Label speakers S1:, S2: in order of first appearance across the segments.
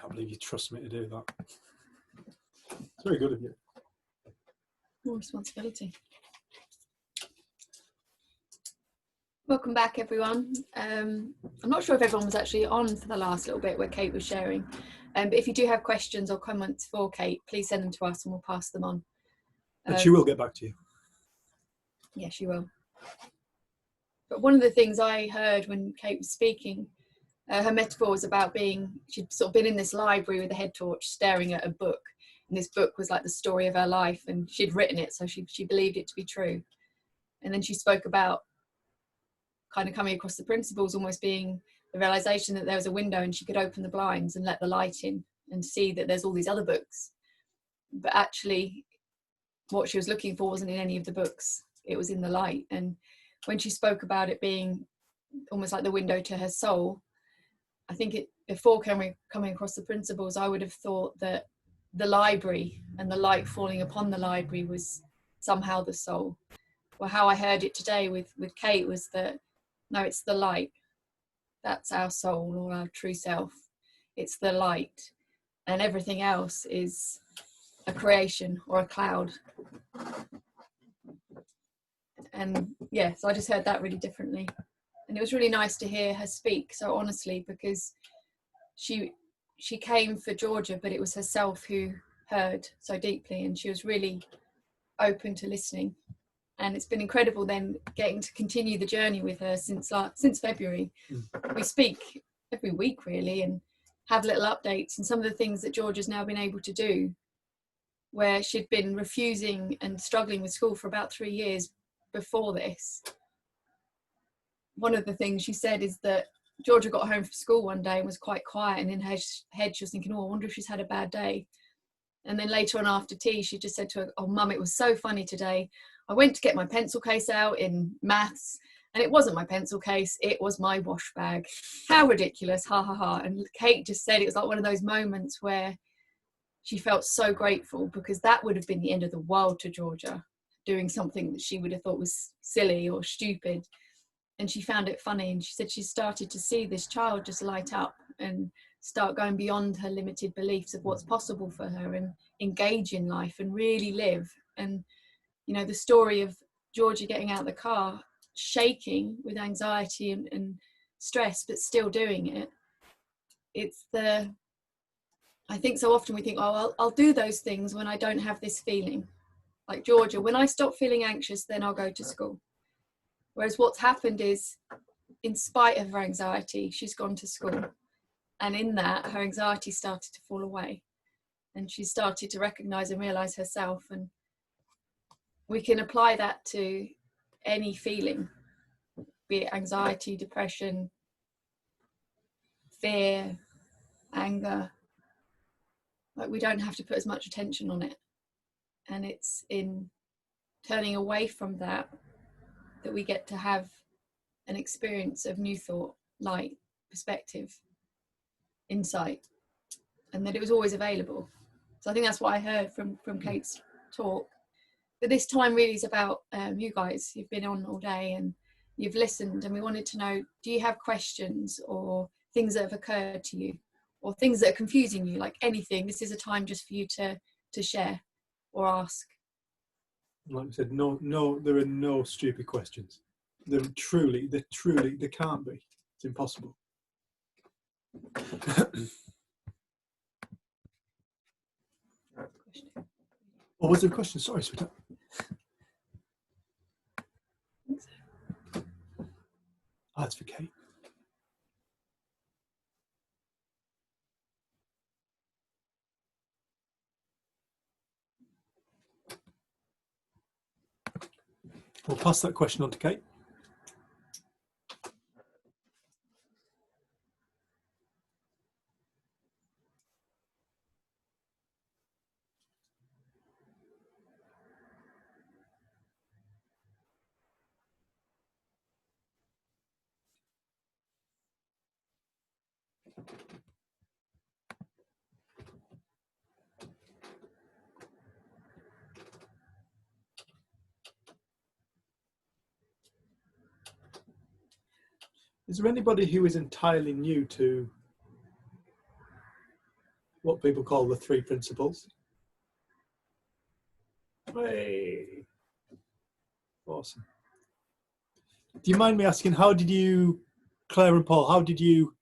S1: can't believe you trust me to do that. It's very good of you.
S2: More responsibility. Welcome back, everyone. I'm not sure if everyone was actually on for the last little bit where Kate was sharing, but if you do have questions or comments for Kate, please send them to us and we'll pass them on.
S1: And she will get back to you.
S2: Yes, she will. But one of the things I heard when Kate was speaking, her metaphor was about she'd sort of been in this library with a head torch staring at a book, and this book was like the story of her life, and she'd written it, so she believed it to be true. And then she spoke about kind of coming across the principles almost being the realization that there was a window and she could open the blinds and let the light in and see that there's all these other books. But actually what she was looking for wasn't in any of the books, it was in the light. And when she spoke about it being almost like the window to her soul, I think before coming across the principles, I would have thought that the library and the light falling upon the library was somehow the soul. Well, how I heard it today with Kate was that, no, it's the light. That's our soul or our true self. It's the light. And everything else is a creation or a cloud. And yeah, so I just heard that really differently. And it was really nice to hear her speak so honestly, because she came for Georgia, but it was herself who heard so deeply, and she was really open to listening. And it's been incredible then getting to continue the journey with her since February. We speak every week really and have little updates, and some of the things that Georgia's now been able to do, where she'd been refusing and struggling with school for about 3 years before this. One of the things she said is that Georgia got home from school one day and was quite quiet, and in her head she was thinking, oh, I wonder if she's had a bad day. And then later on after tea she just said to her, oh mum, it was so funny today. I went to get my pencil case out in maths and it wasn't my pencil case, it was my wash bag. How ridiculous, ha ha ha. And Kate just said it was like one of those moments where she felt so grateful, because that would have been the end of the world to Georgia, doing something that she would have thought was silly or stupid. And she found it funny, and she said she started to see this child just light up and start going beyond her limited beliefs of what's possible for her and engage in life and really live. And you know, the story of Georgia getting out of the car, shaking with anxiety and stress, but still doing it. I think so often we think, oh, I'll do those things when I don't have this feeling. Like Georgia, when I stop feeling anxious, then I'll go to school. Whereas what's happened is, in spite of her anxiety, she's gone to school. And in that, her anxiety started to fall away. And she started to recognize and realize herself. And we can apply that to any feeling, be it anxiety, depression, fear, anger. Like, we don't have to put as much attention on it. And it's in turning away from that we get to have an experience of new thought, light, perspective, insight, and that it was always available. So I think that's what I heard from Kate's talk. But this time really is about you guys. You've been on all day and you've listened, and we wanted to know, do you have questions or things that have occurred to you, or things that are confusing you, like anything? This is a time just for you to share or ask.
S1: Like I said, no, there are no stupid questions. There can't be. It's impossible. Oh, was there a question? Sorry, sweetheart. That's for Kate. We'll pass that question on to Kate. Is there anybody who is entirely new to what people call the 3 principles. Hey. Awesome. Do you mind me asking, how did you, Claire and Paul, how did you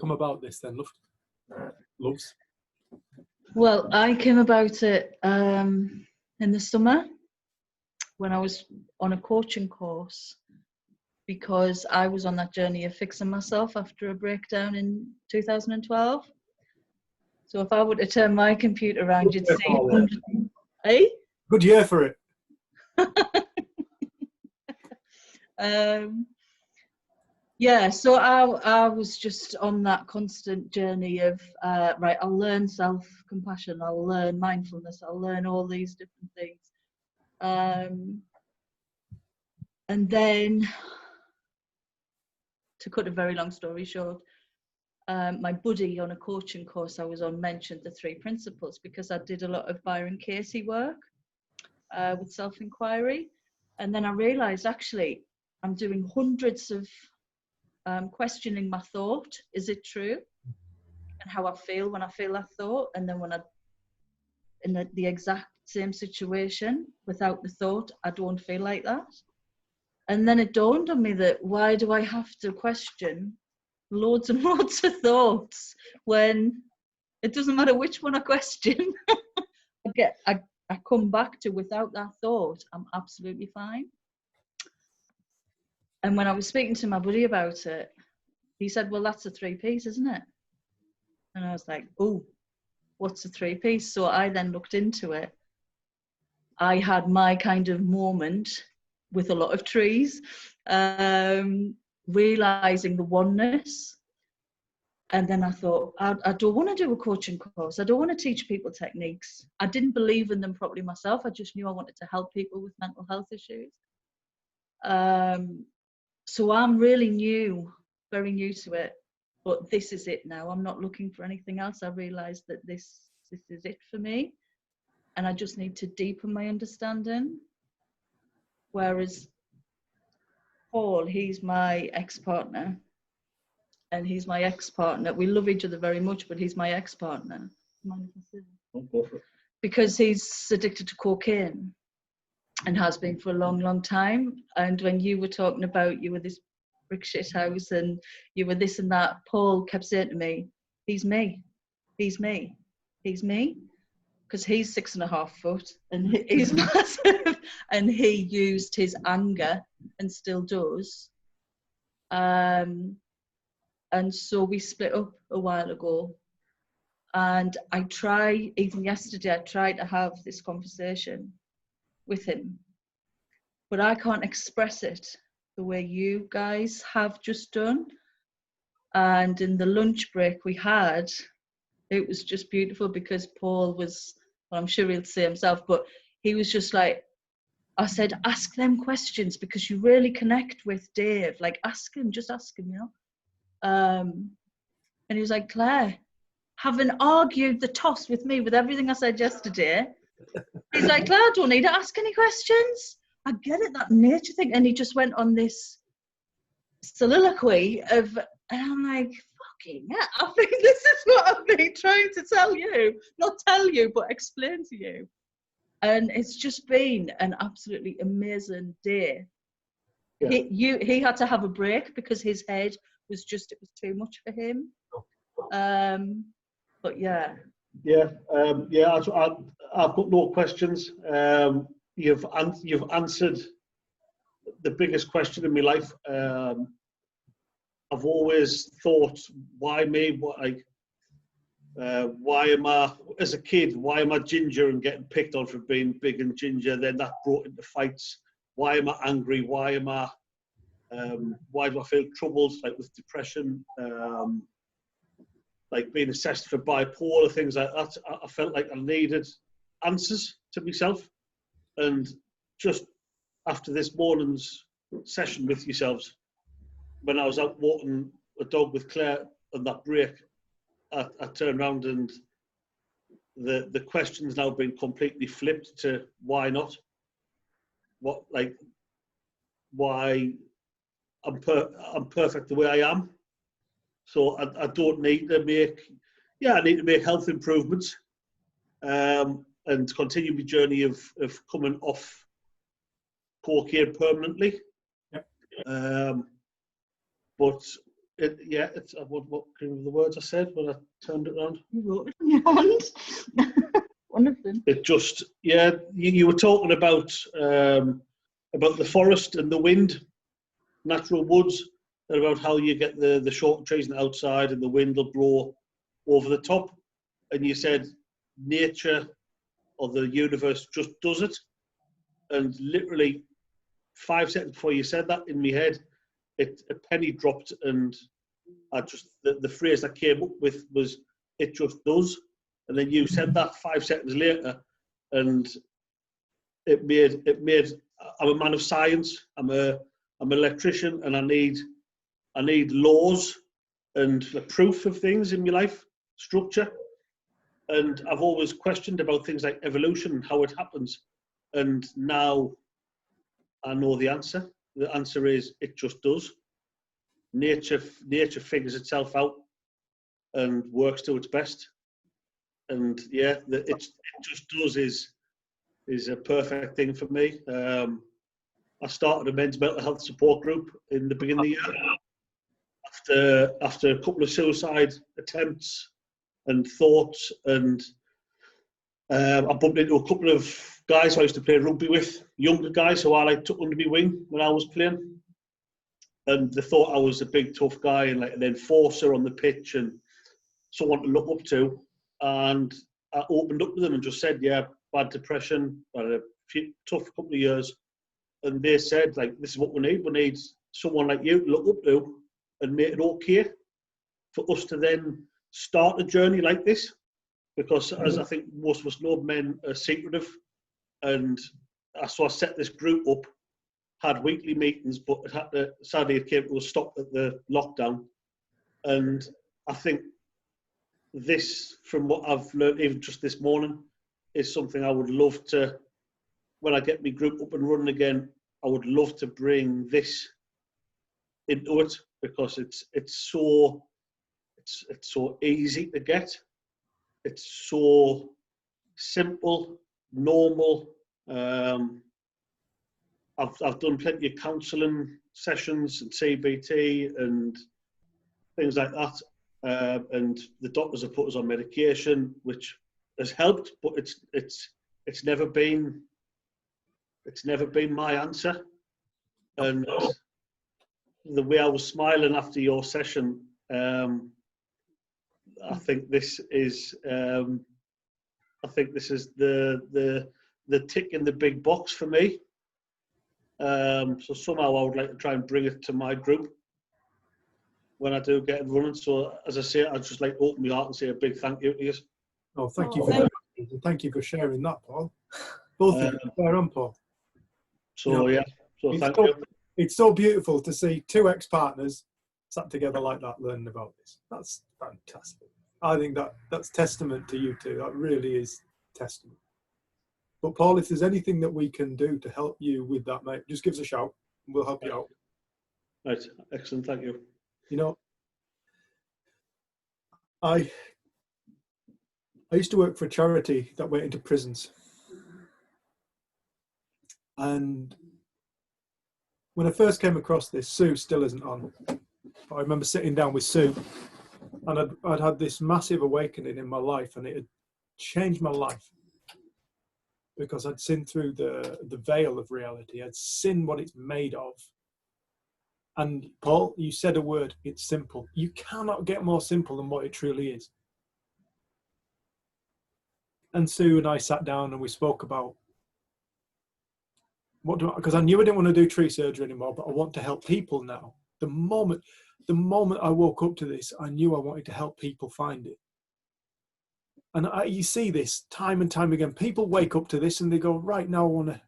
S1: come about this then, loves?
S3: Well, I came about it in the summer when I was on a coaching course, because I was on that journey of fixing myself after a breakdown in 2012. So if I were to turn my computer around, you'd see 100. Eh?
S1: Good year for it.
S3: Yeah, so I was just on that constant journey of, right, I'll learn self-compassion, I'll learn mindfulness, I'll learn all these different things. And then, to cut a very long story short, my buddy on a coaching course I was on mentioned the 3 principles, because I did a lot of Byron Katie work with self-inquiry. And then I realized, actually, I'm doing hundreds of questioning my thought. Is it true? And how I feel when I feel that thought. And then when I, in the exact same situation without the thought, I don't feel like that. And then it dawned on me that, why do I have to question loads and loads of thoughts when it doesn't matter which one I question? I come back to, without that thought, I'm absolutely fine. And when I was speaking to my buddy about it, he said, well, that's a 3Ps, isn't it? And I was like, oh, what's a 3Ps? So I then looked into it. I had my kind of moment with a lot of trees, realizing the oneness. And then I thought, I don't want to do a coaching course. I don't want to teach people techniques. I didn't believe in them properly myself. I just knew I wanted to help people with mental health issues. So I'm really new, very new to it. But this is it now. I'm not looking for anything else. I realized that this is it for me. And I just need to deepen my understanding. Whereas Paul, he's my ex-partner. And he's my ex-partner. We love each other very much, but he's my ex-partner. Because he's addicted to cocaine and has been for a long, long time. And when you were talking about you were this brick shit house and you were this and that, Paul kept saying to me, he's me, he's me, he's me. Because he's 6.5 foot and he's massive, and he used his anger and still does. And so we split up a while ago. And even yesterday, I tried to have this conversation with him, but I can't express it the way you guys have just done. And in the lunch break we had, it was just beautiful, because Paul was, well, I'm sure he'll say himself, but he was just like, I said, ask them questions because you really connect with Dave. Like, just ask him, you know. And he was like, Claire, having argued the toss with me with everything I said yesterday, he's like, Claire, I don't need to ask any questions. I get it, that nature thing. And he just went on this soliloquy of, and I'm like, fucking yeah, I think this is what I've been trying to tell you. Not tell you, but explain to you. And it's just been an absolutely amazing day. Yeah. He had to have a break because his head was just, it was too much for him. But yeah.
S4: Yeah, I've got no questions. You've answered the biggest question in my life. I've always thought, why me? Why am I, as a kid, why am I ginger and getting picked on for being big and ginger? Then that brought into fights. Why am I angry? Why do I feel troubled, like with depression? Like being assessed for bipolar, things like that. I felt like I needed answers to myself. And just after this morning's session with yourselves, when I was out walking a dog with Claire on that break, I turned around and the question's now been completely flipped to why not? Why I'm perfect the way I am. So I don't need to make yeah, I need to make health improvements and continue my journey of coming off cocaine permanently.
S1: Yep.
S4: But it's what the words I said when I turned it around.
S3: You wrote it on your hand. One of them.
S4: It just, you were talking about the forest and the wind, natural woods, and about how you get the short trees on the outside and the wind will blow over the top. And you said nature or the universe just does it. And literally 5 seconds before you said that, in my head, a penny dropped, and I just the phrase I came up with was "it just does." And then you said that 5 seconds later, and it made. I'm a man of science. I'm an electrician, and I need laws and proof of things in my life, structure. And I've always questioned about things like evolution and how it happens. And now I know the answer. The answer is it just does. Nature figures itself out and works to its best. And yeah, it just does is a perfect thing for me. I started a men's mental health support group in the beginning of the year after a couple of suicide attempts and thoughts, and I bumped into a couple of guys who I used to play rugby with, younger guys who I took under my wing when I was playing, and they thought I was a big tough guy and an enforcer on the pitch and someone to look up to. And I opened up to them and just said, yeah, bad depression, had a tough couple of years. And they said, this is what we need. We need someone like you to look up to and make it okay for us to then start a journey like this. Because as I think most of us know, men are secretive. And so I set this group up, had weekly meetings, but sadly it came to a stop at the lockdown. And I think this, from what I've learned even just this morning, is something I would love to, when I get my group up and running again, I would love to bring this into it, because it's so easy to get. It's so simple, normal. I've done plenty of counselling sessions and CBT and things like that. And the doctors have put us on medication, which has helped, but it's never been my answer. And the way I was smiling after your session, I think this is the tick in the big box for me. So somehow I would like to try and bring it to my group when I do get it running. So as I say, I'd just like to open my heart and say a big thank you to you.
S1: Oh, thank you for that. And thank you for sharing that, Paul. Both of you, Claire and Paul.
S4: So yeah, so
S1: it's
S4: thank
S1: so,
S4: you.
S1: It's so beautiful to see two ex-partners sat together like that, learning about this. That's fantastic. I think that's testament to you two. That really is testament. But Paul, if there's anything that we can do to help you with that, mate, just give us a shout and we'll help you out.
S4: Right, excellent, thank you.
S1: You know, I used to work for a charity that went into prisons. And when I first came across this, Sue still isn't on. I remember sitting down with Sue, and I'd had this massive awakening in my life, and it had changed my life because I'd seen through the veil of reality. I'd seen what it's made of. And Paul, you said a word, it's simple. You cannot get more simple than what it truly is. And Sue and I sat down and we spoke about because I knew I didn't want to do tree surgery anymore, but I want to help people now. The moment I woke up to this, I knew I wanted to help people find it. And you see this time and time again. People wake up to this and they go, right, now I want to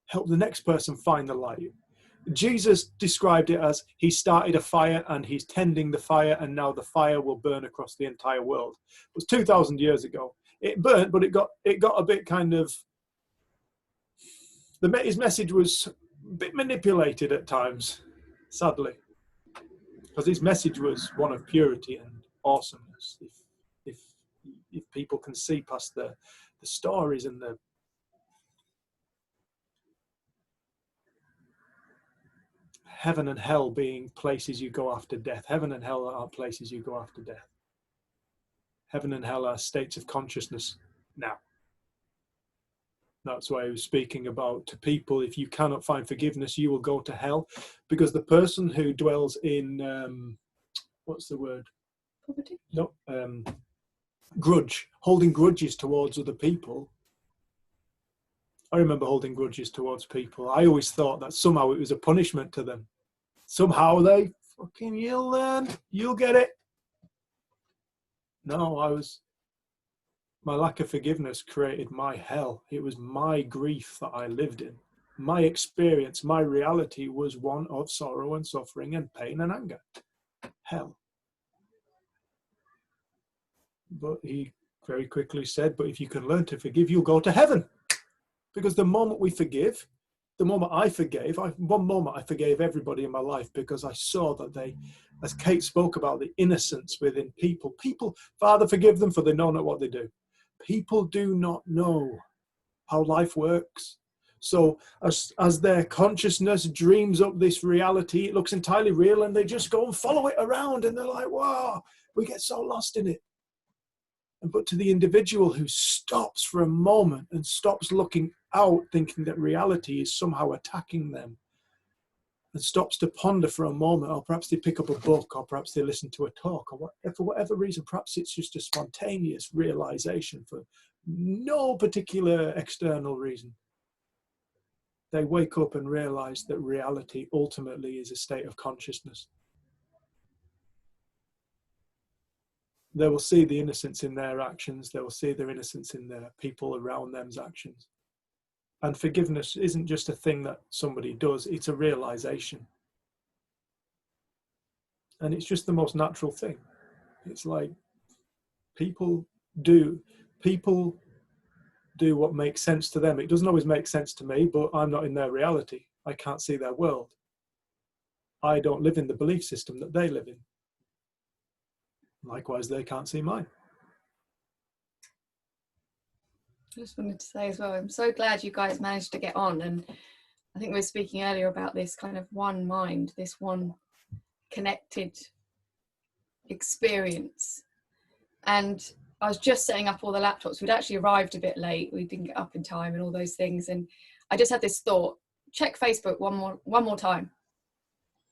S1: help the next person find the light. Jesus described it as he started a fire and he's tending the fire, and now the fire will burn across the entire world. It was 2,000 years ago. It burnt, but it got a bit kind of, his message was a bit manipulated at times, sadly, because his message was one of purity and awesomeness. if people can see past the stories and the heaven and hell being places you go after death. Heaven and hell are places you go after death. Heaven and hell are states of consciousness now. That's why I was speaking about to people, if you cannot find forgiveness, you will go to hell. Because the person who dwells in, what's the word?
S2: Poverty?
S1: No, grudge, holding grudges towards other people. I remember holding grudges towards people. I always thought that somehow it was a punishment to them. Somehow they fucking, you'll learn, you'll get it. No, my lack of forgiveness created my hell. It was my grief that I lived in. My experience, my reality was one of sorrow and suffering and pain and anger. Hell. But he very quickly said, but if you can learn to forgive, you'll go to heaven. Because the moment we forgive, the moment I forgave, one moment I forgave everybody in my life because I saw that they, as Kate spoke about, the innocence within people. People, Father, forgive them for they know not what they do. People do not know how life works. So as their consciousness dreams up this reality, it looks entirely real and they just go and follow it around and they're like, wow, we get so lost in it. But to the individual who stops for a moment and stops looking out, thinking that reality is somehow attacking them, and stops to ponder for a moment, or perhaps they pick up a book, or perhaps they listen to a talk, or for whatever reason, perhaps it's just a spontaneous realization for no particular external reason. They wake up and realize that reality ultimately is a state of consciousness. They will see the innocence in their actions. They will see their innocence in the people around them's actions. And forgiveness isn't just a thing that somebody does, it's a realization. And it's just the most natural thing. It's like people do what makes sense to them. It doesn't always make sense to me, but I'm not in their reality. I can't see their world. I don't live in the belief system that they live in. Likewise, they can't see mine.
S2: I just wanted to say as well, I'm so glad you guys managed to get on. And I think we were speaking earlier about this kind of one mind, this one connected experience. And I was just setting up all the laptops. We'd actually arrived a bit late. We didn't get up in time and all those things. And I just had this thought, check Facebook one more time.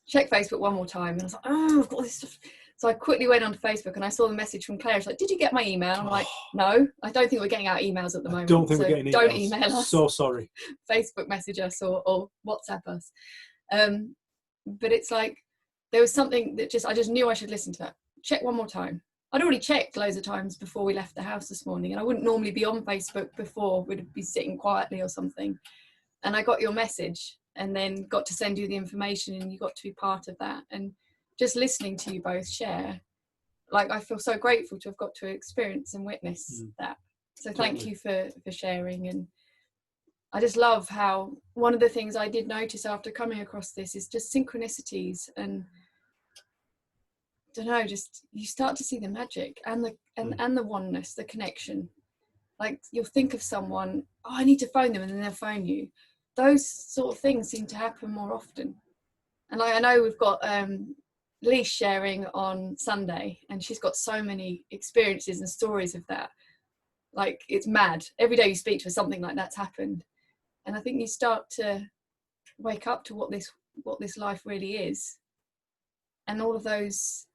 S2: Check Facebook one more time. And I was like, oh, I've got this stuff. So I quickly went onto Facebook and I saw the message from Claire. She's like, did you get my email? I'm like, no, I don't think we're getting our emails at the moment.
S1: I don't think we're getting emails.
S2: Don't email us.
S1: So sorry.
S2: Facebook message us or WhatsApp us. But it's like, there was something that I just knew I should listen to that. Check one more time. I'd already checked loads of times before we left the house this morning, and I wouldn't normally be on Facebook before. We'd be sitting quietly or something. And I got your message and then got to send you the information, and you got to be part of that. And just listening to you both share, like, I feel so grateful to have got to experience and witness that. So thank you for sharing. And I just love how one of the things I did notice after coming across this is just synchronicities, and I don't know, just you start to see the magic and the oneness, the connection. Like, you'll think of someone, oh, I need to phone them, and then they'll phone you. Those sort of things seem to happen more often. And I know we've got Lee's sharing on Sunday, and she's got so many experiences and stories of that. Like, it's mad. Every day you speak to her, something like that's happened. And I think you start to wake up to what this life really is. And all of those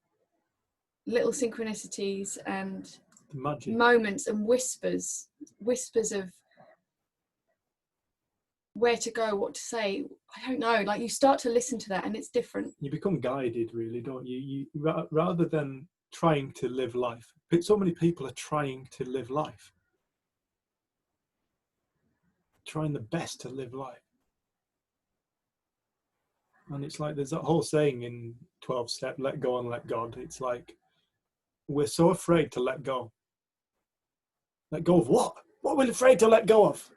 S2: little synchronicities and
S1: magic
S2: moments and whispers of where to go, what to say. I don't know, like, you start to listen to that and it's different.
S1: You become guided, really, don't you? Rather than trying to live life. So many people are trying to live life. Trying the best to live life. And it's like, there's that whole saying in 12 Step, let go and let God. It's like, we're so afraid to let go. Let go of what? What are we afraid to let go of?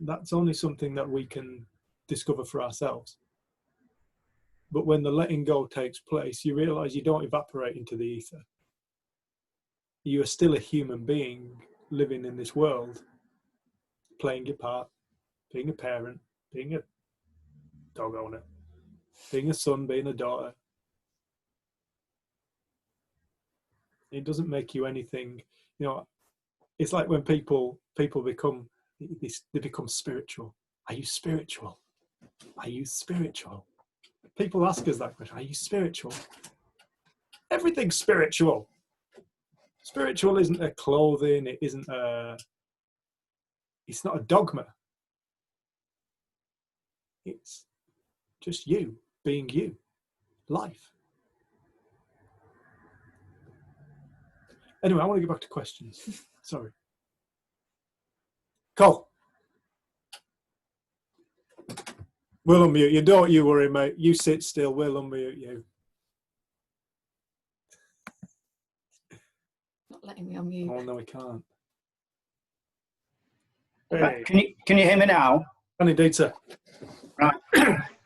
S1: That's only something that we can discover for ourselves. But when the letting go takes place, you realize you don't evaporate into the ether. you are still a human being living in this world, playing your part, being a parent, being a dog owner, being a son, being a daughter. It doesn't make you anything, you know. It's like when people become, they become spiritual. Are you spiritual? Are you spiritual? People ask us that question. Are you spiritual? Everything's spiritual. Spiritual isn't a clothing. It isn't a. It's not a dogma. It's just you being you. Life. Anyway, I want to get back to questions. Sorry. Cole. We'll unmute you. Don't you worry, mate. You sit still. We'll unmute you.
S2: Not letting me unmute.
S1: Oh, no, we can't.
S5: Right,
S1: Hey.
S5: can you hear me now?
S1: And indeed, sir.
S5: Right.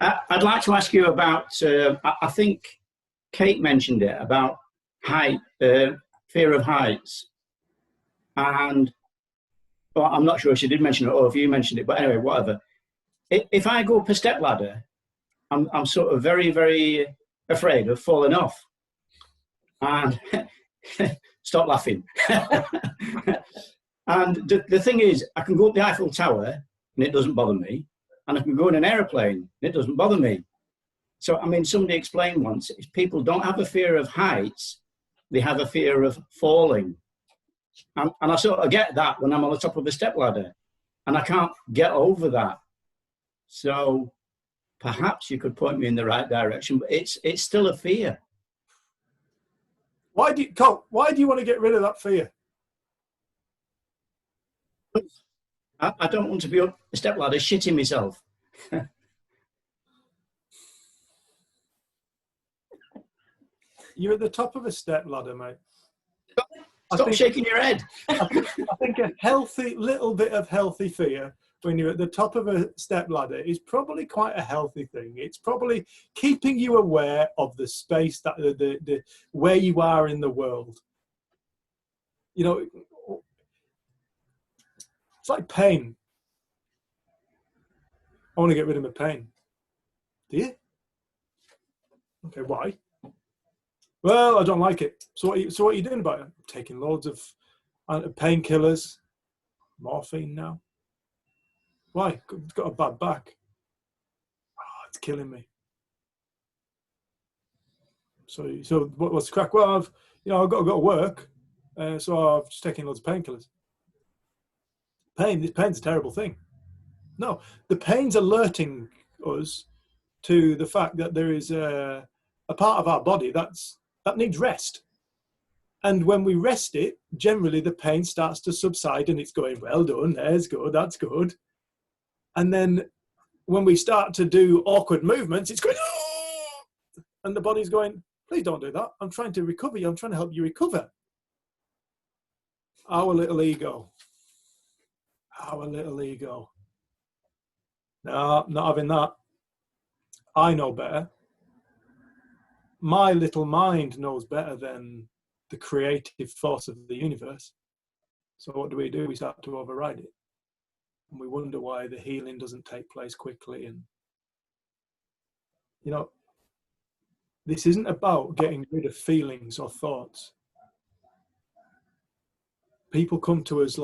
S5: I'd like to ask you about, I think Kate mentioned it, about height, fear of heights. And well, I'm not sure if she did mention it or if you mentioned it, but anyway, whatever. If I go up a step ladder, I'm sort of very, very afraid of falling off. And stop laughing. And the thing is, I can go up the Eiffel Tower and it doesn't bother me. And I can go in an aeroplane and it doesn't bother me. So, I mean, somebody explained once, people don't have a fear of heights, they have a fear of falling. And I sort of get that when I'm on the top of a stepladder. And I can't get over that. So perhaps you could point me in the right direction, but it's still a fear.
S1: Why do you want to get rid of that fear?
S5: I don't want to be up a stepladder shitting myself.
S1: You're at the top of a step ladder, mate.
S5: Stop shaking your head.
S1: I think a healthy little bit of healthy fear when you're at the top of a step ladder is probably quite a healthy thing. It's probably keeping you aware of the space that the where you are in the world. You know, it's like pain. I want to get rid of my pain. Do you? Okay, why? Well, I don't like it. So what are you doing about it? I'm taking loads of painkillers, morphine now. Why? It's got a bad back. Oh, it's killing me. So what's the crack? Well, I've got to work, so I've just taken loads of painkillers. Pain's a terrible thing. No, the pain's alerting us to the fact that there is a part of our body that needs rest. And when we rest it, generally the pain starts to subside and it's going, well done, there's good, that's good. And then when we start to do awkward movements, it's going, oh! And the body's going, please don't do that. I'm trying to recover you. I'm trying to help you recover. Our little ego. Our little ego. No, not having that. I know better. My little mind knows better than the creative force of the universe. So what do? We start to override it. And we wonder why the healing doesn't take place quickly. And, this isn't about getting rid of feelings or thoughts. People come to us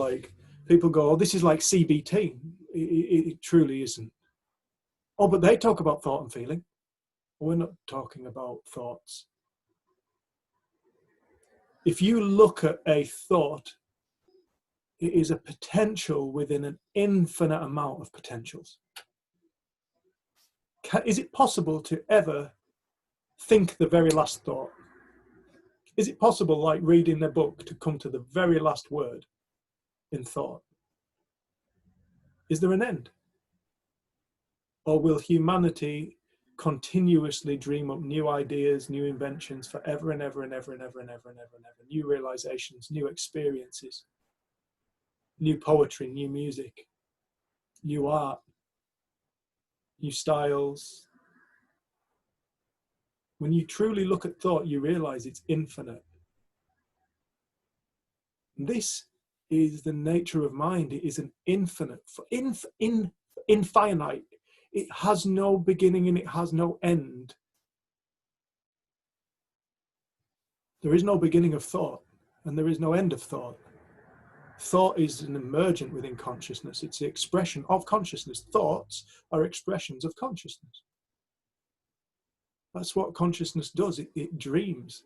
S1: people go, oh, this is like CBT. It truly isn't. Oh, but they talk about thought and feeling. We're not talking about thoughts. If you look at a thought, it is a potential within an infinite amount of potentials. Is it possible to ever think the very last thought? Is it possible, like reading a book, to come to the very last word in thought? Is there an end? Or will humanity continuously dream up new ideas, new inventions forever and ever and ever and ever and ever and ever and ever, new realizations, new experiences, new poetry, new music, new art, new styles? When you truly look at thought, you realize it's infinite. This is the nature of mind. It is an infinite, infinite. It has no beginning and it has no end. There is no beginning of thought and there is no end of thought. Thought is an emergent within consciousness. It's the expression of consciousness. Thoughts are expressions of consciousness. That's what consciousness does. It dreams.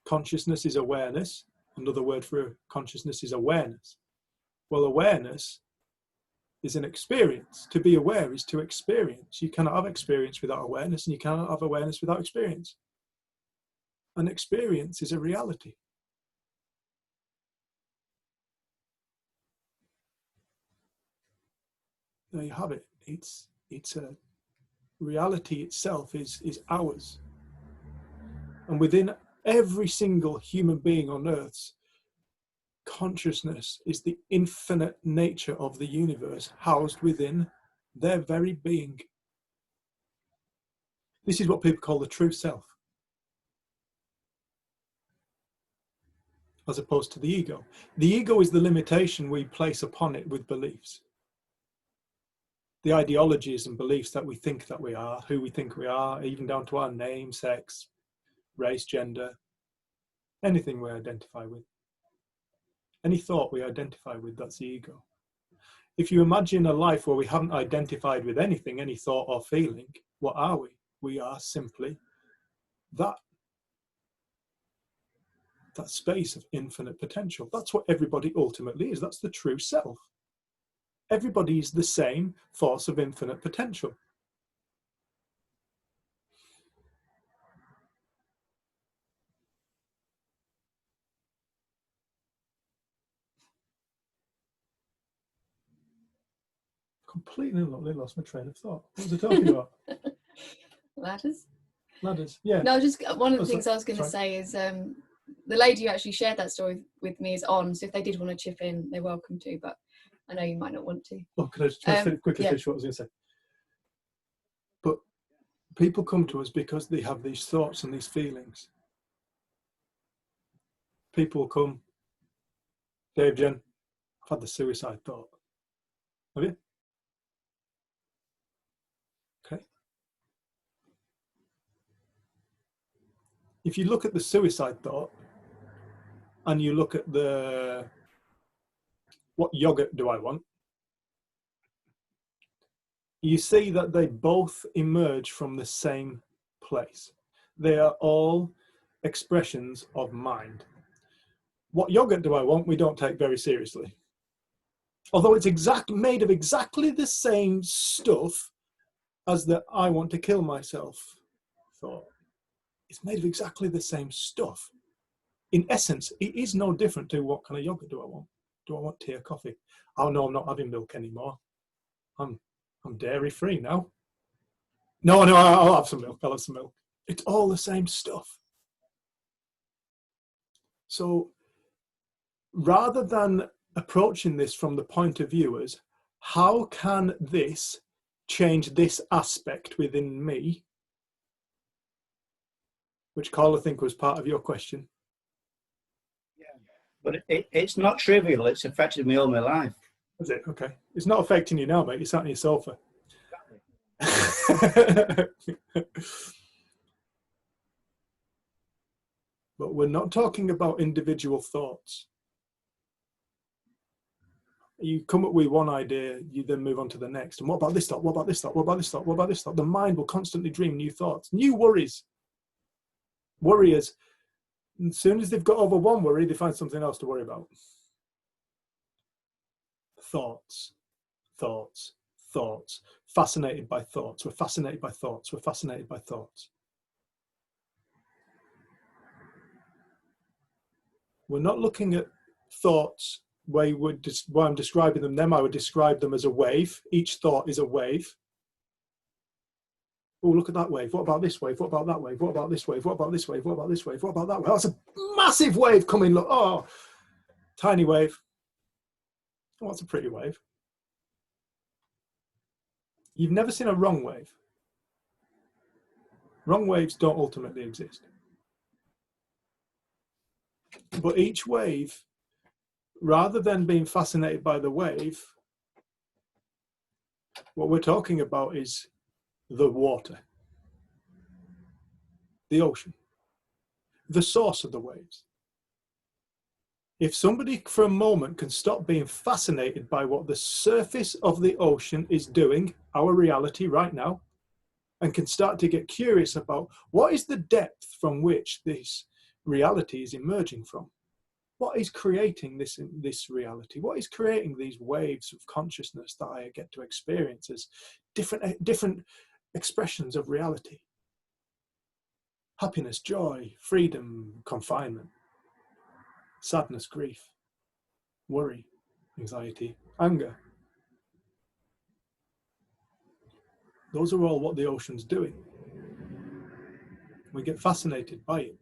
S1: Consciousness is awareness. Another word for consciousness is awareness. Well, awareness is an experience. To be aware is to experience. You cannot have experience without awareness, and you cannot have awareness without experience. An experience is a reality. There you have it. It's a reality itself is ours. And within every single human being on earth, consciousness is the infinite nature of the universe housed within their very being. This is what people call the true self, as opposed to the ego. The ego is the limitation we place upon it with beliefs. The ideologies and beliefs that we think that we are, who we think we are, even down to our name, sex, race, gender, anything we identify with. Any thought we identify with, that's the ego. If you imagine a life where we haven't identified with anything, any thought or feeling, what are we? We are simply that space of infinite potential. That's what everybody ultimately is. That's the true self. Everybody is the same force of infinite potential. Completely lost my train of thought. What was I talking about?
S2: Ladders.
S1: Ladders, yeah.
S2: No, just one of the
S1: Oh,
S2: things I was going to say is the lady who actually shared that story with me is on, so if they did want to chip in, they're welcome to, but I know you might not want to.
S1: Well, can I just quickly finish what I was going to say? But people come to us because they have these thoughts and these feelings. People come, Dave, Jen, I've had the suicide thought. Have you? Okay. If you look at the suicide thought and you look at what yogurt do I want, you see that they both emerge from the same place. They are all expressions of mind. What yogurt do I want, we don't take very seriously. Although it's made of exactly the same stuff as the I want to kill myself thought. It's made of exactly the same stuff. In essence, it is no different to what kind of yogurt do I want? Do I want tea or coffee? Oh no, I'm not having milk anymore. I'm dairy free now. No, I'll have some milk. I'll have some milk. It's all the same stuff. So rather than approaching this from the point of view as how can this change this aspect within me, which Carl, I think was part of your question.
S5: But it's not trivial. It's affected me all my life.
S1: Is it? Okay. It's not affecting you now, mate. You're sat on your sofa. But we're not talking about individual thoughts. You come up with one idea, you then move on to the next. And what about this thought? What about this thought? What about this thought? What about this thought? The mind will constantly dream new thoughts, new worries. Worriers, as soon as they've got over one worry, they find something else to worry about. Thoughts, thoughts, thoughts. Fascinated by thoughts. We're fascinated by thoughts. We're fascinated by thoughts. We're not looking at thoughts where I'm describing them. I would describe them as a wave. Each thought is a wave. Oh, look at that wave. What about this wave? What about that wave? What about this wave? What about this wave? What about this wave? What about that wave? That's a massive wave coming. Look, oh, tiny wave. Oh, that's a pretty wave. You've never seen a wrong wave. Wrong waves don't ultimately exist. But each wave, rather than being fascinated by the wave, what we're talking about is the water, the ocean, the source of the waves. If somebody for a moment can stop being fascinated by what the surface of the ocean is doing, our reality right now, and can start to get curious about what is the depth from which this reality is emerging from, what is creating this reality, what is creating these waves of consciousness that I get to experience as different expressions of reality. Happiness, joy, freedom, confinement, sadness, grief, worry, anxiety, anger. Those are all what the ocean's doing. We get fascinated by it.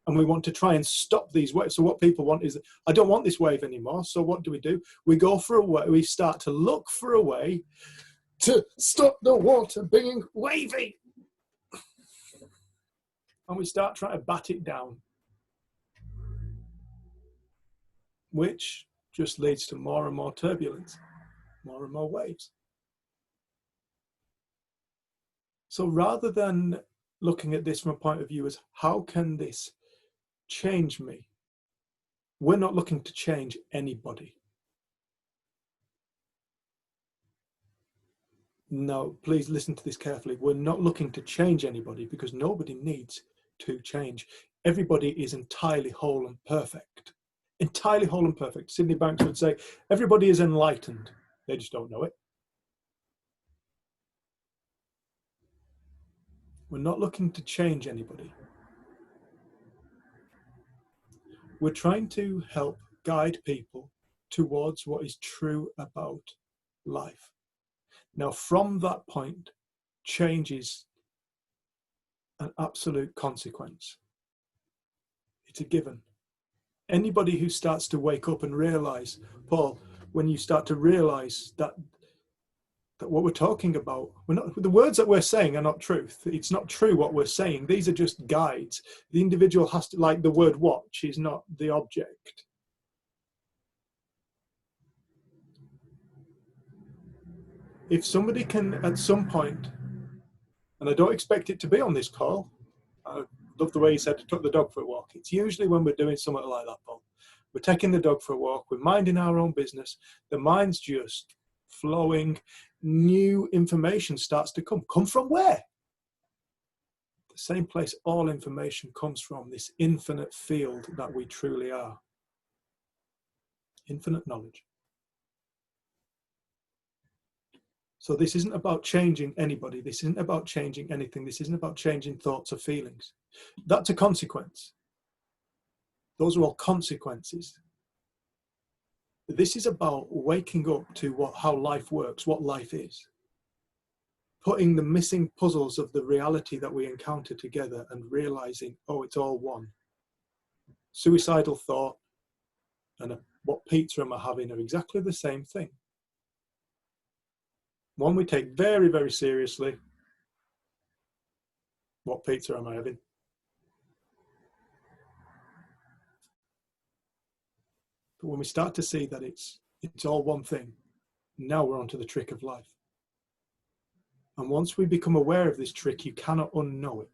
S1: And we want to try and stop these waves. So what people want is, I don't want this wave anymore. So what do? We go for a way, we start to look for a way to stop the water being wavy. And we start trying to bat it down, which just leads to more and more turbulence, more and more waves. So rather than looking at this from a point of view as, how can this change me? We're not looking to change anybody. No, please listen to this carefully. We're not looking to change anybody, because nobody needs to change. Everybody is entirely whole and perfect. Entirely whole and perfect. Sydney Banks would say, everybody is enlightened. They just don't know it. We're not looking to change anybody. We're trying to help guide people towards what is true about life. Now, from that point, change is an absolute consequence. It's a given. Anybody who starts to wake up and realize, Paul, when you start to realize that what we're talking about, the words that we're saying are not truth. It's not true what we're saying. These are just guides. The individual has to, like the word watch is not the object. If somebody can, at some point, and I don't expect it to be on this call, I love the way you said to took the dog for a walk. It's usually when we're doing something like that, Paul. We're taking the dog for a walk, we're minding our own business, the mind's just flowing, new information starts to come. Come from where? The same place all information comes from, this infinite field that we truly are. Infinite knowledge. So this isn't about changing anybody. This isn't about changing anything. This isn't about changing thoughts or feelings. That's a consequence. Those are all consequences. This is about waking up to how life works, what life is. Putting the missing puzzles of the reality that we encounter together and realizing, oh, it's all one. Suicidal thought and what pizza am I having are exactly the same thing. One we take very, very seriously. What pizza am I having? But when we start to see that it's all one thing, now we're onto the trick of life. And once we become aware of this trick, you cannot unknow it.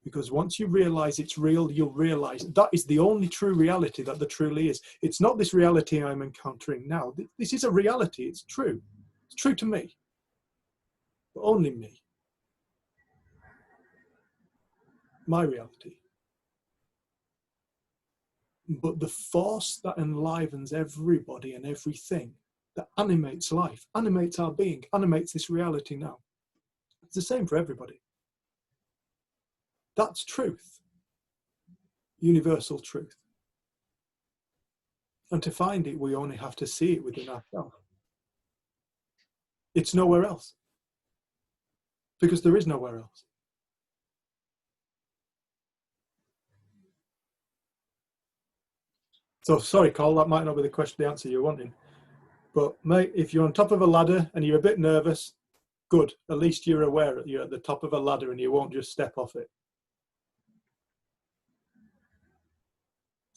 S1: Because once you realize it's real, you'll realize that is the only true reality that there truly is. It's not this reality I'm encountering now. This is a reality. It's true. It's true to me. But only me. My reality. But the force that enlivens everybody and everything, that animates life, animates our being, animates this reality now. It's the same for everybody. That's truth. Universal truth. And to find it, we only have to see it within ourselves. It's nowhere else. Because there is nowhere else. So sorry, Carl, that might not be the answer you're wanting. But mate, if you're on top of a ladder and you're a bit nervous, good. At least you're aware that you're at the top of a ladder and you won't just step off it.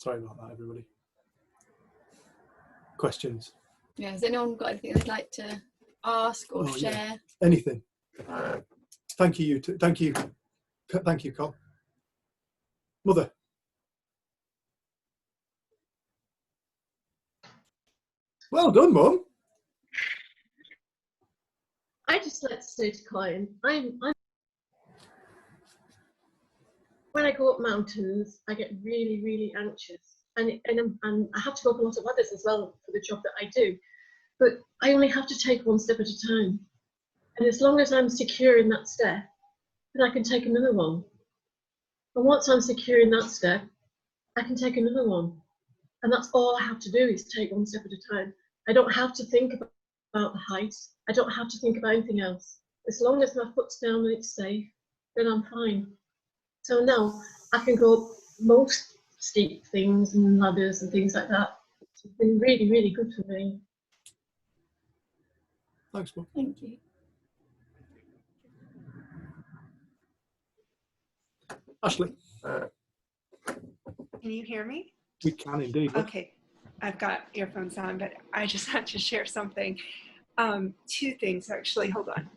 S1: Sorry about that, everybody. Questions?
S2: Yeah, has anyone got anything they'd like to ask or
S1: Oh, yeah.
S2: share?
S1: Anything? Thank you, thank you. Thank you, Col. Mother. Well done, Mum.
S6: I just like to say to Colin, I'm when I go up mountains, I get really, really anxious, and I have to go up a lot of others as well for the job that I do. But I only have to take one step at a time, and as long as I'm secure in that step, then I can take another one. And once I'm secure in that step, I can take another one, and that's all I have to do is take one step at a time. I don't have to think about the height. I don't have to think about anything else. As long as my foot's down and it's safe, then I'm fine. So now I can go up most steep things and ladders and things like that. It's been really, really good for me.
S1: Thanks, Mum.
S2: Thank you.
S1: Ashley.
S7: Can you hear me?
S1: We can indeed. Look.
S7: Okay, I've got earphones on, but I just had to share something. Two things, actually. Hold on.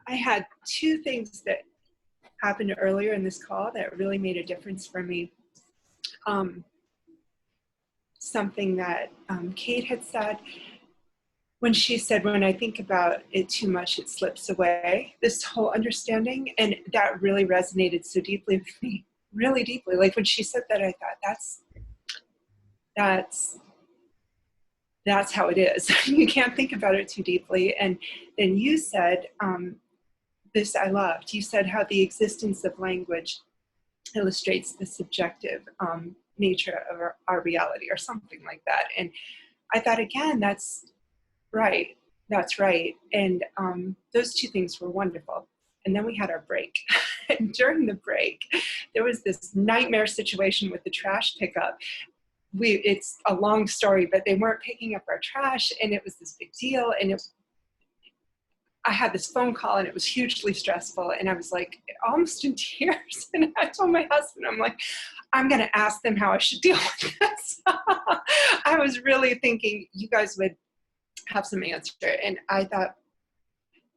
S7: I had two things that happened earlier in this call that really made a difference for me. Something that Kate had said when she said, when I think about it too much, it slips away, this whole understanding, and that really resonated so deeply with me, really deeply. Like when she said that, I thought, that's how it is. You can't think about it too deeply. And then you said, this I loved, you said how the existence of language illustrates the subjective nature of our reality, or something like that. And I thought, again, that's right. And those two things were wonderful. And then we had our break. And during the break, there was this nightmare situation with the trash pickup. It's a long story, but they weren't picking up our trash, and it was this big deal. And I had this phone call, and it was hugely stressful. And I was like almost in tears. And I told my husband, I'm like, I'm going to ask them how I should deal with this. I was really thinking you guys would have some answer. And I thought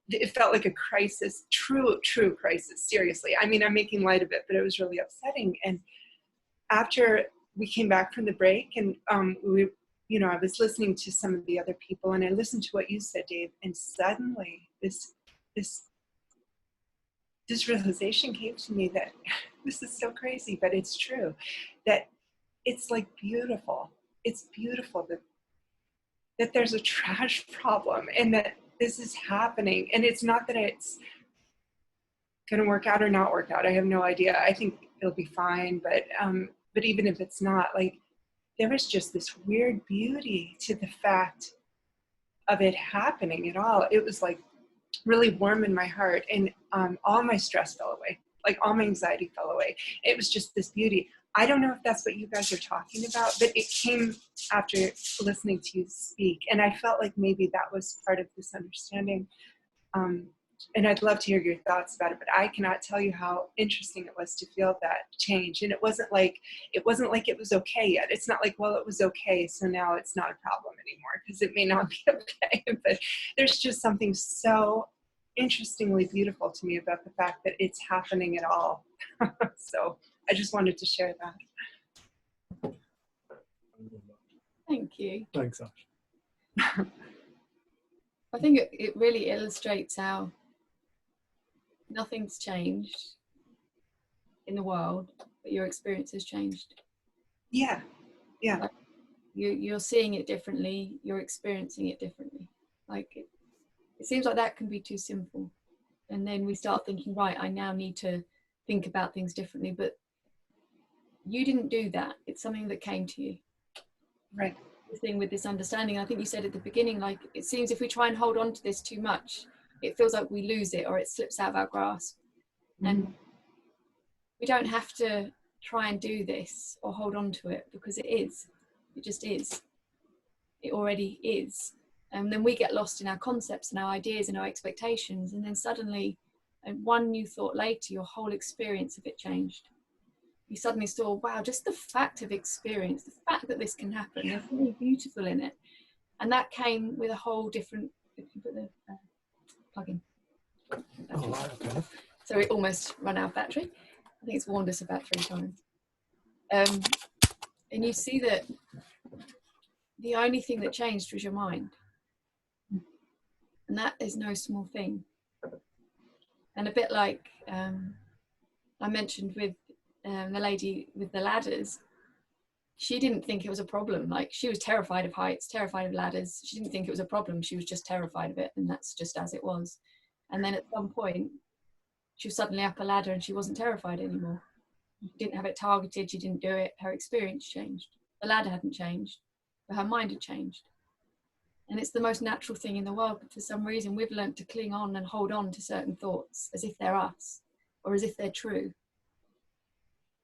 S7: it felt like a crisis, true crisis, seriously. I mean, I'm making light of it, but it was really upsetting. And after we came back from the break, and I was listening to some of the other people, and I listened to what you said, Dave, and suddenly this realization came to me that this is so crazy, but it's true, that it's like beautiful. It's beautiful that there's a trash problem, and that this is happening. And it's not that it's going to work out or not work out. I have no idea. I think it'll be fine, but even if it's not, like, there was just this weird beauty to the fact of it happening at all. It was like really warm in my heart, and all my stress fell away, like all my anxiety fell away. It was just this beauty. I don't know if that's what you guys are talking about, but it came after listening to you speak, and I felt like maybe that was part of this understanding. And I'd love to hear your thoughts about it, but I cannot tell you how interesting it was to feel that change. And it wasn't like it was okay yet. It's not like, well, it was okay, so now it's not a problem anymore, because it may not be okay. But there's just something so interestingly beautiful to me about the fact that it's happening at all. So I just wanted to share that.
S2: Thank you.
S1: Thanks, Ash.
S2: I think it really illustrates how nothing's changed in the world, but your experience has changed.
S7: Yeah.
S2: Like you're seeing it differently, you're experiencing it differently. Like it seems like that can be too simple. And then we start thinking, right, I now need to think about things differently. But you didn't do that. It's something that came to you.
S7: Right.
S2: The thing with this understanding, I think you said at the beginning, like, it seems if we try and hold on to this too much, it feels like we lose it or it slips out of our grasp. Mm-hmm. And we don't have to try and do this or hold on to it, because it just is. It already is. And then we get lost in our concepts and our ideas and our expectations, and then suddenly, and one new thought later, your whole experience of it changed. he suddenly saw, wow, just the fact of experience, the fact that this can happen, there's something beautiful in it. And that came with a whole different, if you put the plug in.
S1: Oh, right, okay.
S2: So it almost ran out of battery. I think it's warned us about 3 times. And you see that the only thing that changed was your mind. And that is no small thing. And a bit like I mentioned with the lady with the ladders, she didn't think it was a problem. Like, she was terrified of heights, terrified of ladders. She didn't think it was a problem. She was just terrified of it. And that's just as it was. And then at some point, she was suddenly up a ladder and she wasn't terrified anymore. She didn't have it targeted. She didn't do it. Her experience changed. The ladder hadn't changed, but her mind had changed. And it's the most natural thing in the world. But for some reason, we've learned to cling on and hold on to certain thoughts as if they're us or as if they're true.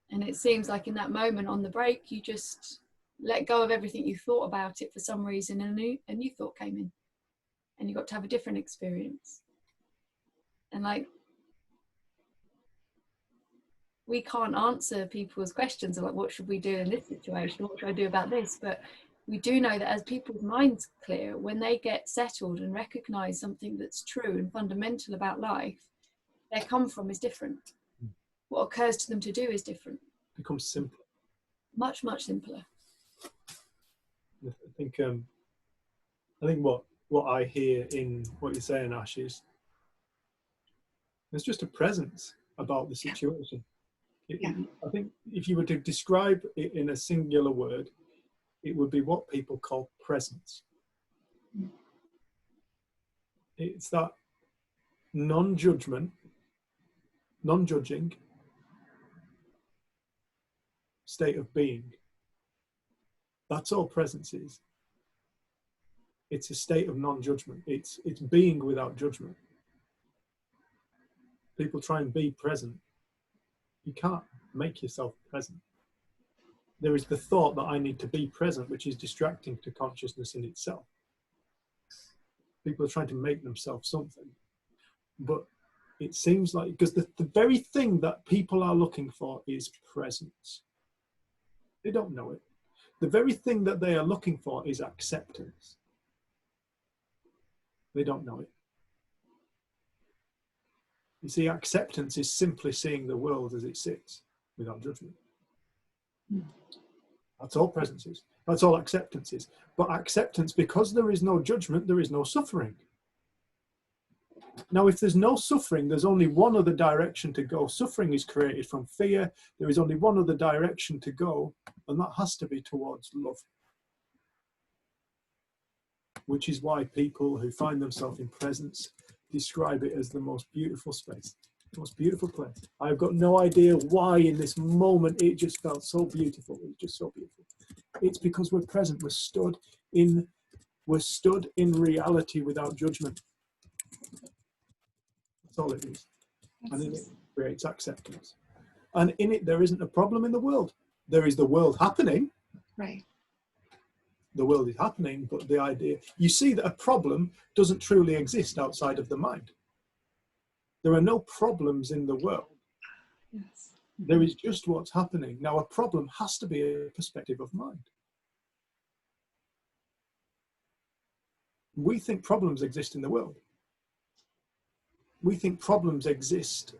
S2: And it seems like in that moment on the break, you just let go of everything you thought about it for some reason, and a new thought came in. And you got to have a different experience. And like, we can't answer people's questions about what should we do in this situation, what should I do about this, but we do know that as people's minds clear, when they get settled and recognize something that's true and fundamental about life, their come from is different. What occurs to them to do is different.
S1: It becomes simpler.
S2: Much, much simpler.
S1: I think what I hear in what you're saying, Ash, is there's just a presence about the situation. I think if you were to describe it in a singular word, it would be what people call presence. It's that non-judgment, non-judging state of being. That's all presence is. It's a state of non-judgment. It's being without judgment. People try and be present. You can't make yourself present. There is the thought that I need to be present, which is distracting to consciousness in itself. People are trying to make themselves something. But it seems like, because the very thing that people are looking for is presence. They don't know it. The very thing that they are looking for is acceptance. They don't know it. You see, acceptance is simply seeing the world as it sits, without judgment. That's all presence is. That's all acceptance is. But acceptance, because there is no judgment, there is no suffering. Now, if there's no suffering, there's only one other direction to go. Suffering is created from fear. There is only one other direction to go, and that has to be towards love. Which is why people who find themselves in presence describe it as the most beautiful space, the most beautiful place. I've got no idea why in this moment it just felt so beautiful. It was just so beautiful. It's because we're present. We're stood in reality without judgment. That's all it is. And in it creates acceptance. And in it, there isn't a problem in the world. There is the world happening.
S7: Right.
S1: The world is happening, but the idea, you see that a problem doesn't truly exist outside of the mind. There are no problems in the world.
S7: Yes.
S1: There is just what's happening. Now, a problem has to be a perspective of mind. We think problems exist in the world. We think problems exist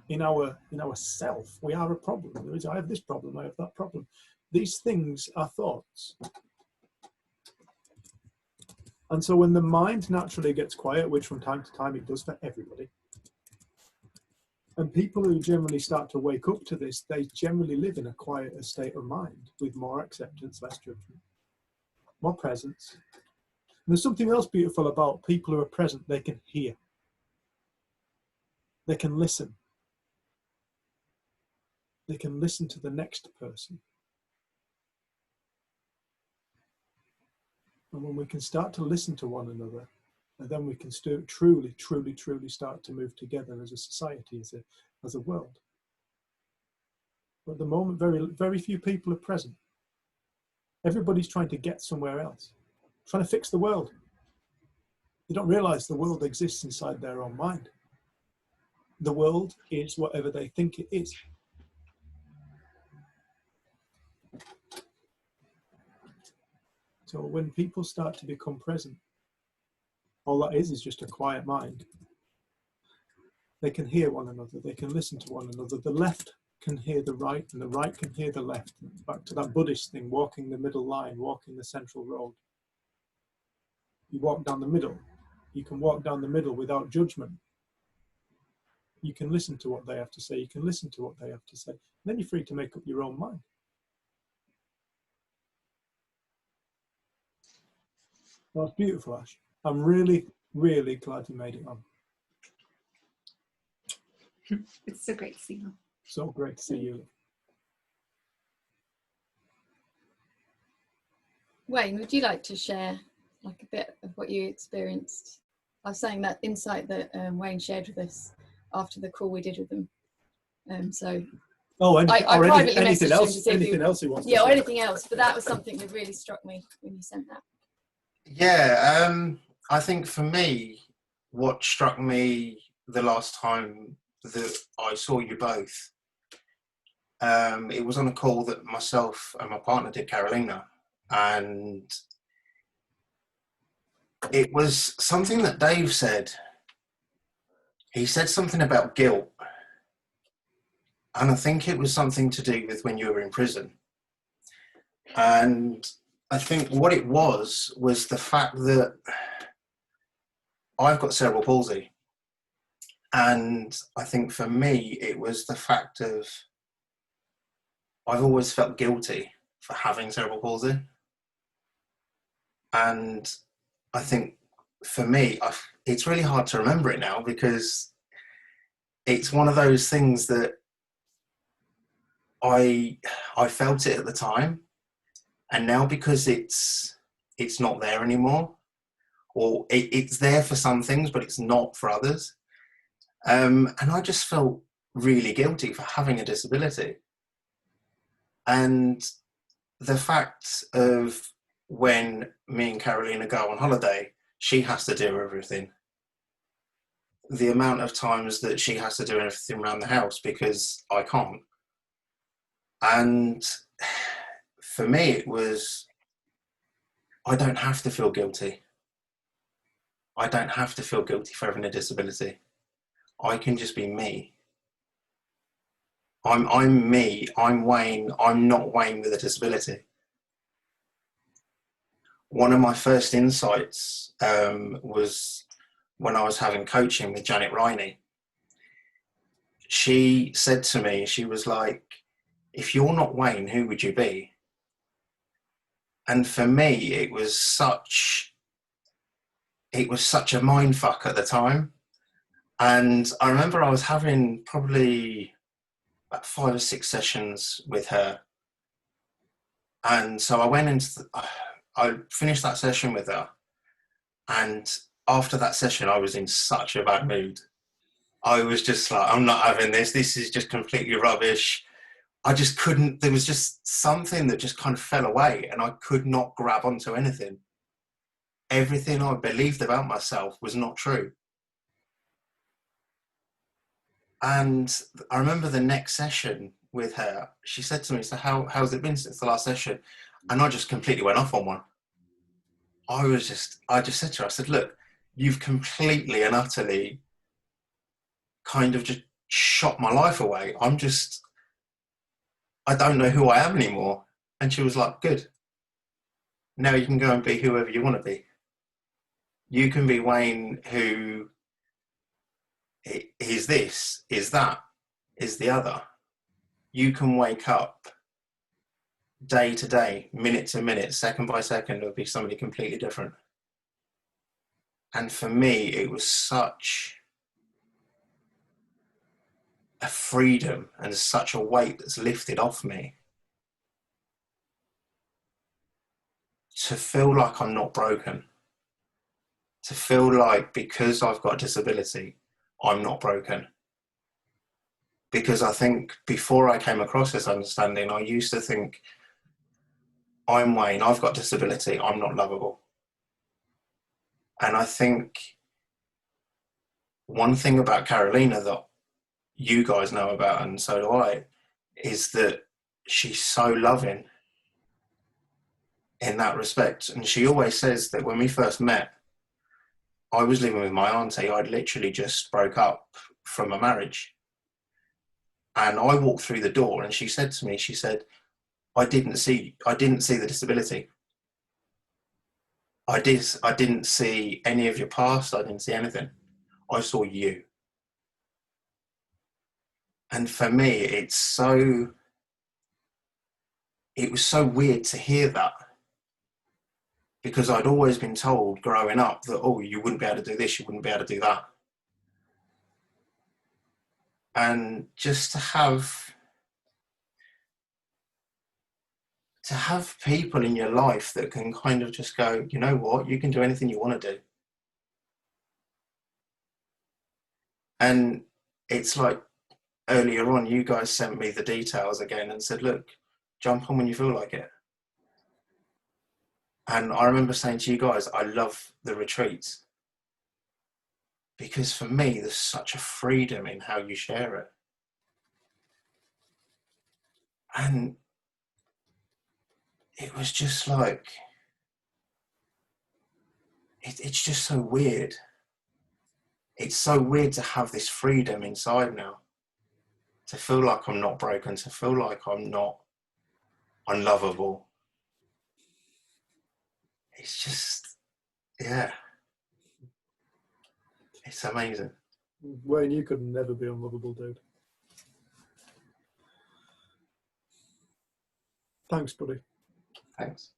S1: in our self. We are a problem. There is, I have this problem, I have that problem. These things are thoughts. And so when the mind naturally gets quiet, which from time to time it does for everybody, and people who generally start to wake up to this, they generally live in a quieter state of mind with more acceptance, less judgment, more presence. And there's something else beautiful about people who are present. They can hear. They can listen. They can listen to the next person. And when we can start to listen to one another, and then we can truly start to move together as a society, as a world. But at the moment, very few people are present. Everybody's trying to get somewhere else, trying to fix the world. They don't realize the world exists inside their own mind. The world is whatever they think it is. So when people start to become present, all that is just a quiet mind. They can hear one another, they can listen to one another. The left can hear the right, and the right can hear the left. Back to that Buddhist thing, walking the middle line, walking the central road. You walk down the middle. You can walk down the middle without judgment. You can listen to what they have to say. You can listen to what they have to say. Then you're free to make up your own mind. That's beautiful, Ash. I'm really, really glad you made it on.
S7: It's so great to see you.
S1: So great to see you.
S2: Wayne, would you like to share like a bit of what you experienced? I was saying that insight that Wayne shared with us after the call we did with them.
S1: Oh, and,
S2: I
S1: or
S2: privately
S1: anything
S2: messaged him
S1: else?
S2: to see if
S1: Anything
S2: you,
S1: else he wants to
S2: yeah, or
S1: say?
S2: anything else. But that was something that really struck me when you sent that.
S8: Yeah, I think for me, what struck me the last time that I saw you both, it was on a call that myself and my partner did, Carolina, and it was something that Dave said. He said something about guilt, and I think it was something to do with when you were in prison. And I think what it was the fact that I've got cerebral palsy. And I think for me, it was the fact of I've always felt guilty for having cerebral palsy. And I think for me, it's really hard to remember it now because it's one of those things that I felt it at the time. And now because it's not there anymore, or it's there for some things, but it's not for others. And I just felt really guilty for having a disability. And the fact of when me and Carolina go on holiday, she has to do everything. The amount of times that she has to do everything around the house because I can't. And for me, it was, I don't have to feel guilty. I don't have to feel guilty for having a disability. I can just be me. I'm me. I'm Wayne. I'm not Wayne with a disability. One of my first insights was when I was having coaching with Janet Riney. She said to me, she was like, if you're not Wayne, who would you be? And for me, it was such a mind fuck at the time. And I remember I was having probably about 5 or 6 sessions with her. And so I went into, I finished that session with her. And after that session, I was in such a bad mood. I was just like, I'm not having this. This is just completely rubbish. I just couldn't, there was just something that just kind of fell away and I could not grab onto anything. Everything I believed about myself was not true. And I remember the next session with her, she said to me, so how's it been since the last session? And I just completely went off on one. I just said to her, I said, look, you've completely and utterly kind of just shot my life away. I don't know who I am anymore. And she was like, good. Now you can go and be whoever you want to be. You can be Wayne who is this, is that, is the other. You can wake up day to day, minute to minute, second by second, it'll be somebody completely different. And for me, it was such a freedom and such a weight that's lifted off me to feel like I'm not broken, to feel like because I've got a disability, I'm not broken. Because I think before I came across this understanding, I used to think, I'm Wayne, I've got disability, I'm not lovable. And I think one thing about Carolina that you guys know about, and so do I, is that she's so loving. in that respect. And she always says that when we first met, I was living with my auntie. I'd literally just broke up from a marriage. And I walked through the door and she said to me, she said, I didn't see the disability. I didn't see any of your past. I didn't see anything. I saw you. And for me, it was so weird to hear that, because I'd always been told growing up that, oh, you wouldn't be able to do this, you wouldn't be able to do that. And just to have people in your life that can kind of just go, you know what, you can do anything you want to do. And it's like earlier on, you guys sent me the details again and said, look, jump on when you feel like it. And I remember saying to you guys, I love the retreats, because for me, there's such a freedom in how you share it. And it was just like, it's just so weird. It's so weird to have this freedom inside now, to feel like I'm not broken, to feel like I'm not unlovable. It's just, yeah, it's amazing.
S1: Wayne, you could never be unlovable, dude. Thanks, buddy.
S8: Thanks.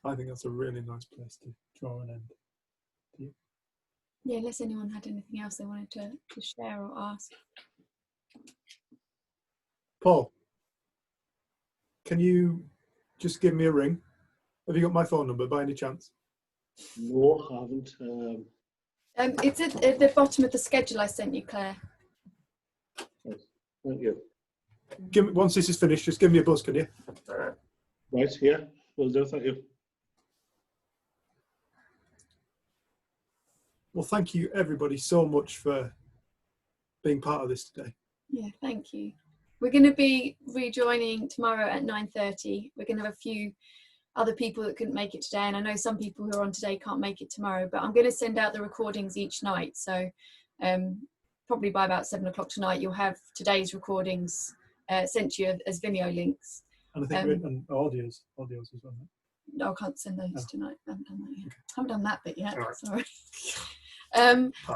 S1: I think that's a really nice place to draw an end.
S2: Yeah, unless anyone had anything else they wanted to share or ask.
S1: Paul, can you just give me a ring? Have you got my phone number by any chance?
S4: No, I haven't.
S2: It's at the bottom of the schedule I sent you, Claire.
S4: Thank you.
S1: Once this is finished, just give me a buzz, can you?
S4: Right, yeah, will do. Thank you.
S1: Well, thank you everybody so much for being part of this today.
S2: Yeah, thank you. We're going to be rejoining tomorrow at 9:30. We're going to have a few other people that couldn't make it today, and I know some people who are on today can't make it tomorrow, but I'm going to send out the recordings each night. So probably by about 7 o'clock tonight, you'll have today's recordings sent to you as Vimeo links.
S1: And I think and audios as well.
S2: No, I can't send those tonight. I haven't done that yet. Haven't done that bit yet.
S1: All right.
S2: Sorry.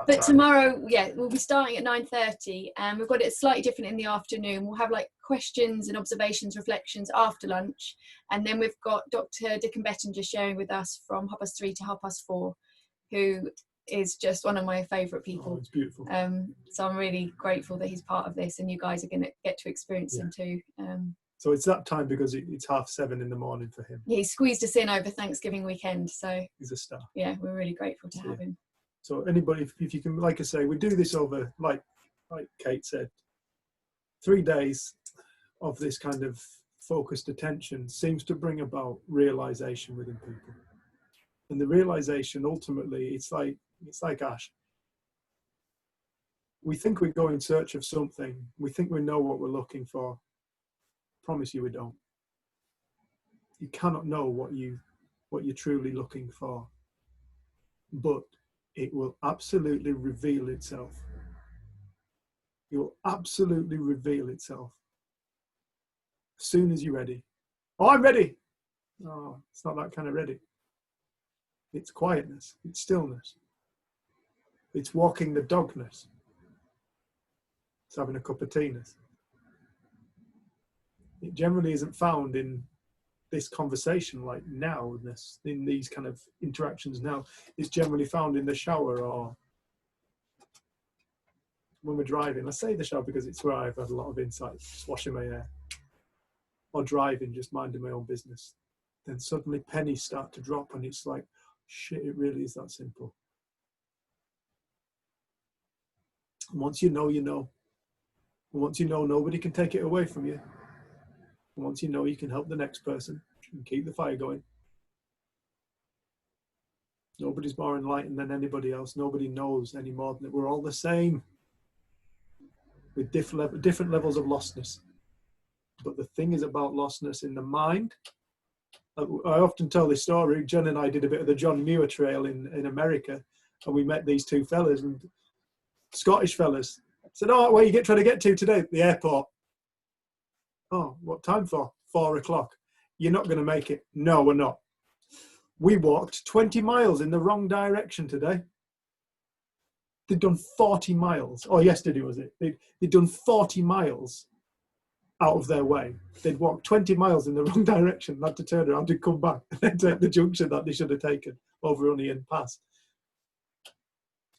S2: But tomorrow, yeah, we'll be starting at 9:30, and we've got it slightly different in the afternoon. We'll have like questions and observations, reflections after lunch, and then we've got Dr. Dickon Bettinger sharing with us from 3:30 to 4:30, who is just one of my favourite people.
S1: Oh, it's beautiful.
S2: So I'm really grateful that he's part of this, and you guys are going to get to experience him too.
S1: So it's that time because it's 7:30 in the morning for him.
S2: Yeah, he squeezed us in over Thanksgiving weekend, so
S1: He's a star.
S2: yeah, we're really grateful to have him.
S1: So anybody, if you can, like I say, we do this over, like Kate said, 3 days of this kind of focused attention seems to bring about realization within people. And the realization, ultimately, it's like Ash. We think we go in search of something. We think we know what we're looking for. Promise you we don't. You cannot know what you're truly looking for. But it will absolutely reveal itself. It will absolutely reveal itself as soon as you're ready. Oh, I'm ready. Oh, it's not that kind of ready. It's quietness. It's stillness. It's walking the dogness. It's having a cup of tea-ness. It generally isn't found in this conversation like now, in these kind of interactions now. It's generally found in the shower or when we're driving. I say the shower because it's where I've had a lot of insight, just washing my hair. Or driving, just minding my own business. Then suddenly pennies start to drop and it's like, shit, it really is that simple. And once you know, you know. And once you know, nobody can take it away from you. And once you know, you can help the next person and keep the fire going. Nobody's more enlightened than anybody else. Nobody knows any more than that. We're all the same. with different levels of lostness. But the thing is about lostness in the mind. I often tell this story. Jen and I did a bit of the John Muir Trail in America, and we met these two fellas, and Scottish fellas. Said, "Oh, where are you trying to get to today?" "The airport." "Oh, what time for?" 4 o'clock. "You're not going to make it." "No, we're not." We walked 20 miles in the wrong direction today. They'd done 40 miles, or yesterday was it? They'd done 40 miles out of their way. They'd walked 20 miles in the wrong direction, had to turn around and come back and then take the junction that they should have taken over Onion Pass.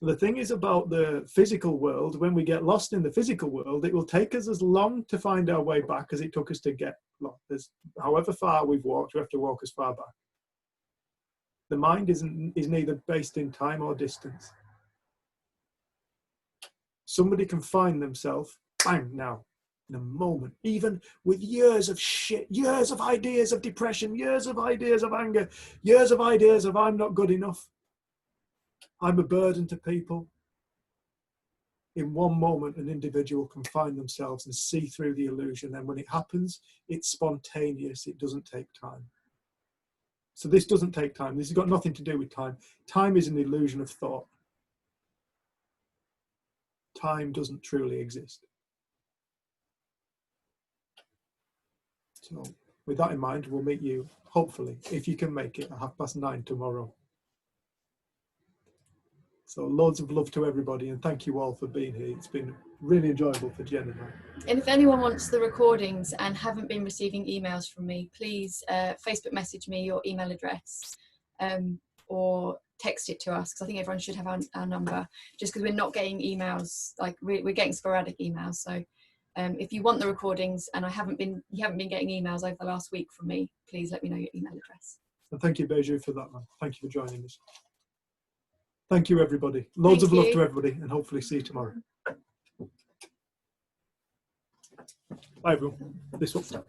S1: The thing is about the physical world, when we get lost in the physical world, it will take us as long to find our way back as it took us to get lost. However far we've walked, we have to walk as far back. The mind is neither based in time or distance. Somebody can find themselves, bang, now, in a moment, even with years of shit, years of ideas of depression, years of ideas of anger, years of ideas of I'm not good enough, I'm a burden to people. In one moment, an individual can find themselves and see through the illusion. And when it happens, it's spontaneous. It doesn't take time. So this doesn't take time. This has got nothing to do with time. Time is an illusion of thought. Time doesn't truly exist. So with that in mind, we'll meet you, hopefully, if you can make it, at 9:30 tomorrow. So loads of love to everybody, and thank you all for being here. It's been really enjoyable for Jen and I.
S2: And if anyone wants the recordings and haven't been receiving emails from me, please Facebook message me your email address, or text it to us, because I think everyone should have our number, just because we're not getting emails, like we're getting sporadic emails. So if you want the recordings and you haven't been getting emails over the last week from me, please let me know your email address.
S1: And thank you, Beju, for that, man. Thank you for joining us. Thank you, everybody. Loads of love to everybody, and hopefully see you tomorrow. Bye, everyone. This will stop.